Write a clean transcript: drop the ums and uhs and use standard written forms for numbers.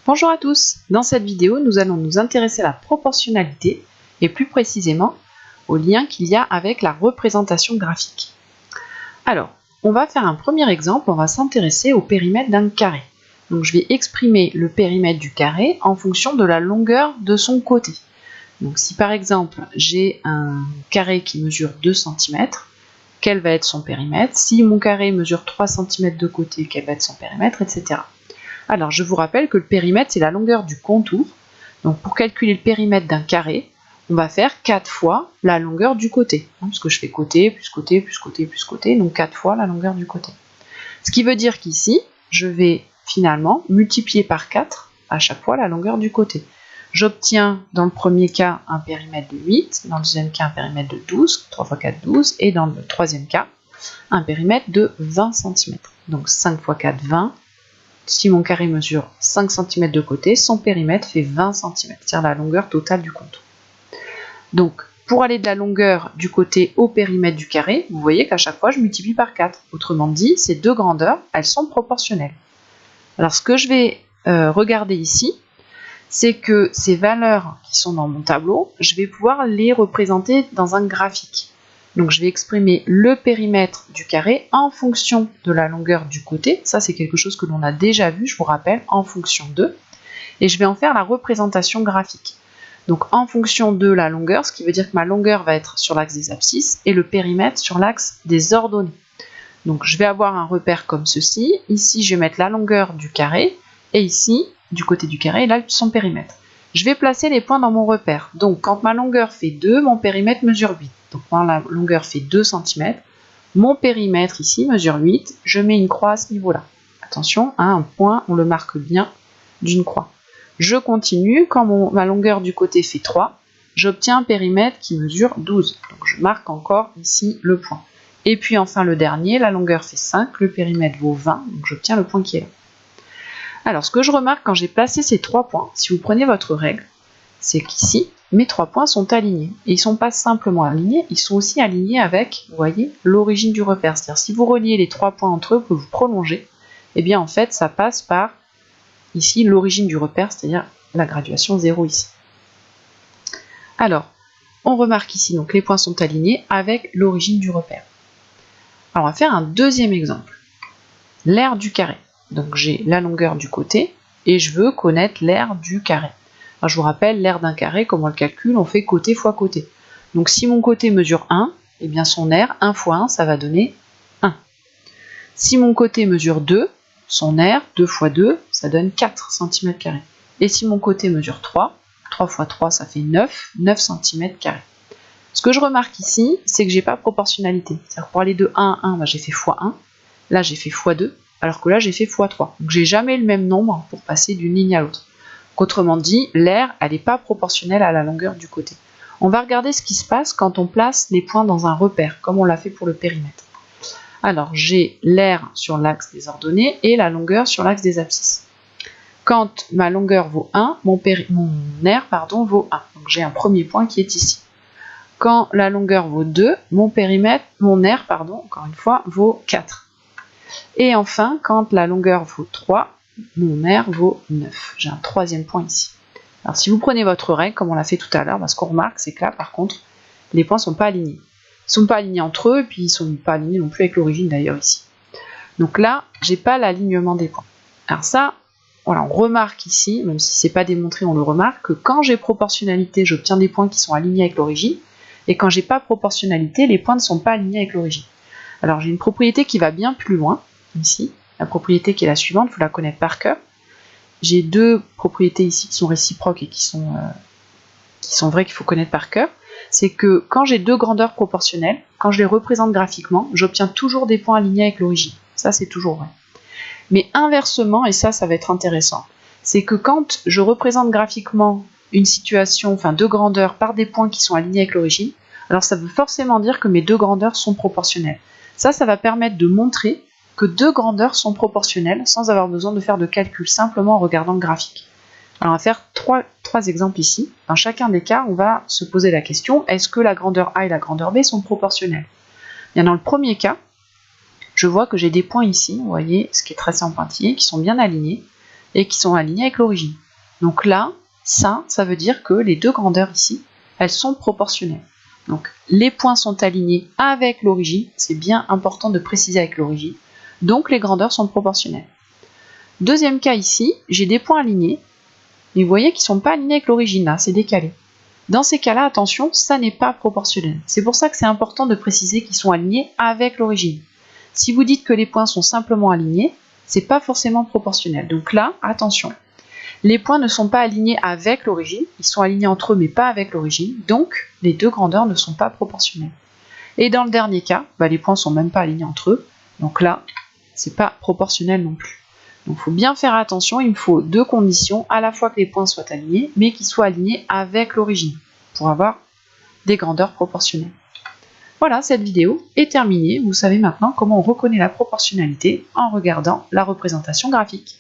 Bonjour à tous, dans cette vidéo nous allons nous intéresser à la proportionnalité et plus précisément au lien qu'il y a avec la représentation graphique. Alors, on va faire un premier exemple, on va s'intéresser au périmètre d'un carré. Donc je vais exprimer le périmètre du carré en fonction de la longueur de son côté. Donc si par exemple j'ai un carré qui mesure 2 cm, quel va être son périmètre? Si mon carré mesure 3 cm de côté, quel va être son périmètre, etc. Alors, je vous rappelle que le périmètre, c'est la longueur du contour. Donc, pour calculer le périmètre d'un carré, on va faire 4 fois la longueur du côté. Parce que je fais côté, plus côté, plus côté, plus côté. Donc, 4 fois la longueur du côté. Ce qui veut dire qu'ici, je vais finalement multiplier par 4 à chaque fois la longueur du côté. J'obtiens, dans le premier cas, un périmètre de 8. Dans le deuxième cas, un périmètre de 12. 3 x 4, 12. Et dans le troisième cas, un périmètre de 20 cm. Donc, 5 x 4, 20. Si mon carré mesure 5 cm de côté, son périmètre fait 20 cm, c'est-à-dire la longueur totale du contour. Donc, pour aller de la longueur du côté au périmètre du carré, vous voyez qu'à chaque fois, je multiplie par 4. Autrement dit, ces deux grandeurs, elles sont proportionnelles. Alors, ce que je vais regarder ici, c'est que ces valeurs qui sont dans mon tableau, je vais pouvoir les représenter dans un graphique. Donc je vais exprimer le périmètre du carré en fonction de la longueur du côté. Ça, c'est quelque chose que l'on a déjà vu, je vous rappelle, en fonction de. Et je vais en faire la représentation graphique. Donc en fonction de la longueur, ce qui veut dire que ma longueur va être sur l'axe des abscisses et le périmètre sur l'axe des ordonnées. Donc je vais avoir un repère comme ceci. Ici, je vais mettre la longueur du carré. Et ici, du côté du carré, là, son périmètre. Je vais placer les points dans mon repère. Donc quand ma longueur fait 2, mon périmètre mesure 8. Donc quand la longueur fait 2 cm, mon périmètre ici mesure 8, je mets une croix à ce niveau-là. Attention, un point, on le marque bien d'une croix. Je continue, quand ma longueur du côté fait 3, j'obtiens un périmètre qui mesure 12. Donc je marque encore ici le point. Et puis enfin le dernier, la longueur fait 5, le périmètre vaut 20, donc j'obtiens le point qui est là. Alors ce que je remarque quand j'ai placé ces 3 points, si vous prenez votre règle, c'est qu'ici, mes 3 points sont alignés. Et ils ne sont pas simplement alignés, ils sont aussi alignés avec, vous voyez, l'origine du repère. C'est-à-dire, si vous reliez les 3 points entre eux, que vous prolongez, eh bien en fait, ça passe par, ici, l'origine du repère, c'est-à-dire la graduation 0 ici. Alors, on remarque ici, donc les points sont alignés avec l'origine du repère. Alors, on va faire un deuxième exemple. L'aire du carré. Donc j'ai la longueur du côté, et je veux connaître l'aire du carré. Alors, je vous rappelle, l'aire d'un carré, comment on le calcule, on fait côté fois côté. Donc si mon côté mesure 1, eh bien son aire, 1 fois 1, ça va donner 1. Si mon côté mesure 2, son aire, 2 fois 2, ça donne 4 cm². Et si mon côté mesure 3, 3 fois 3, ça fait 9 cm². Ce que je remarque ici, c'est que j'ai pas proportionnalité. C'est-à-dire pour aller de 1 à 1, j'ai fait x1, là j'ai fait x2, alors que là j'ai fait x3. Donc j'ai jamais le même nombre pour passer d'une ligne à l'autre. Autrement dit, l'aire, elle n'est pas proportionnelle à la longueur du côté. On va regarder ce qui se passe quand on place les points dans un repère, comme on l'a fait pour le périmètre. Alors, j'ai l'aire sur l'axe des ordonnées et la longueur sur l'axe des abscisses. Quand ma longueur vaut 1, mon aire vaut 1. Donc j'ai un premier point qui est ici. Quand la longueur vaut 2, mon aire, encore une fois, vaut 4. Et enfin, quand la longueur vaut 3, mon aire vaut 9. J'ai un troisième point ici. Alors si vous prenez votre règle, comme on l'a fait tout à l'heure, ce qu'on remarque, c'est que là, par contre, les points ne sont pas alignés. Ils ne sont pas alignés entre eux, et puis ils ne sont pas alignés non plus avec l'origine d'ailleurs ici. Donc là, je n'ai pas l'alignement des points. Alors ça, voilà, on remarque ici, même si ce n'est pas démontré, on le remarque, que quand j'ai proportionnalité, j'obtiens des points qui sont alignés avec l'origine, et quand j'ai pas proportionnalité, les points ne sont pas alignés avec l'origine. Alors j'ai une propriété qui va bien plus loin, ici. La propriété qui est la suivante, il faut la connaître par cœur. J'ai deux propriétés ici qui sont réciproques et qui sont vraies qu'il faut connaître par cœur. C'est que quand j'ai deux grandeurs proportionnelles, quand je les représente graphiquement, j'obtiens toujours des points alignés avec l'origine. Ça, c'est toujours vrai. Mais inversement, et ça va être intéressant, c'est que quand je représente graphiquement une situation, enfin deux grandeurs, par des points qui sont alignés avec l'origine, alors ça veut forcément dire que mes deux grandeurs sont proportionnelles. Ça va permettre de montrer que deux grandeurs sont proportionnelles sans avoir besoin de faire de calcul, simplement en regardant le graphique. Alors on va faire trois exemples ici. Dans chacun des cas, on va se poser la question, est-ce que la grandeur A et la grandeur B sont proportionnelles? Bien, dans le premier cas, je vois que j'ai des points ici, vous voyez ce qui est tracé en pointillé, qui sont bien alignés, et qui sont alignés avec l'origine. Donc là, ça veut dire que les deux grandeurs ici, elles sont proportionnelles. Donc les points sont alignés avec l'origine, c'est bien important de préciser avec l'origine, donc les grandeurs sont proportionnelles. Deuxième cas ici, j'ai des points alignés, mais vous voyez qu'ils ne sont pas alignés avec l'origine, là, c'est décalé. Dans ces cas-là, attention, ça n'est pas proportionnel. C'est pour ça que c'est important de préciser qu'ils sont alignés avec l'origine. Si vous dites que les points sont simplement alignés, c'est pas forcément proportionnel. Donc là, attention. Les points ne sont pas alignés avec l'origine, ils sont alignés entre eux mais pas avec l'origine, donc les deux grandeurs ne sont pas proportionnelles. Et dans le dernier cas, les points ne sont même pas alignés entre eux, donc là, c'est pas proportionnel non plus. Donc il faut bien faire attention, il me faut deux conditions, à la fois que les points soient alignés, mais qu'ils soient alignés avec l'origine, pour avoir des grandeurs proportionnelles. Voilà, cette vidéo est terminée, vous savez maintenant comment on reconnaît la proportionnalité en regardant la représentation graphique.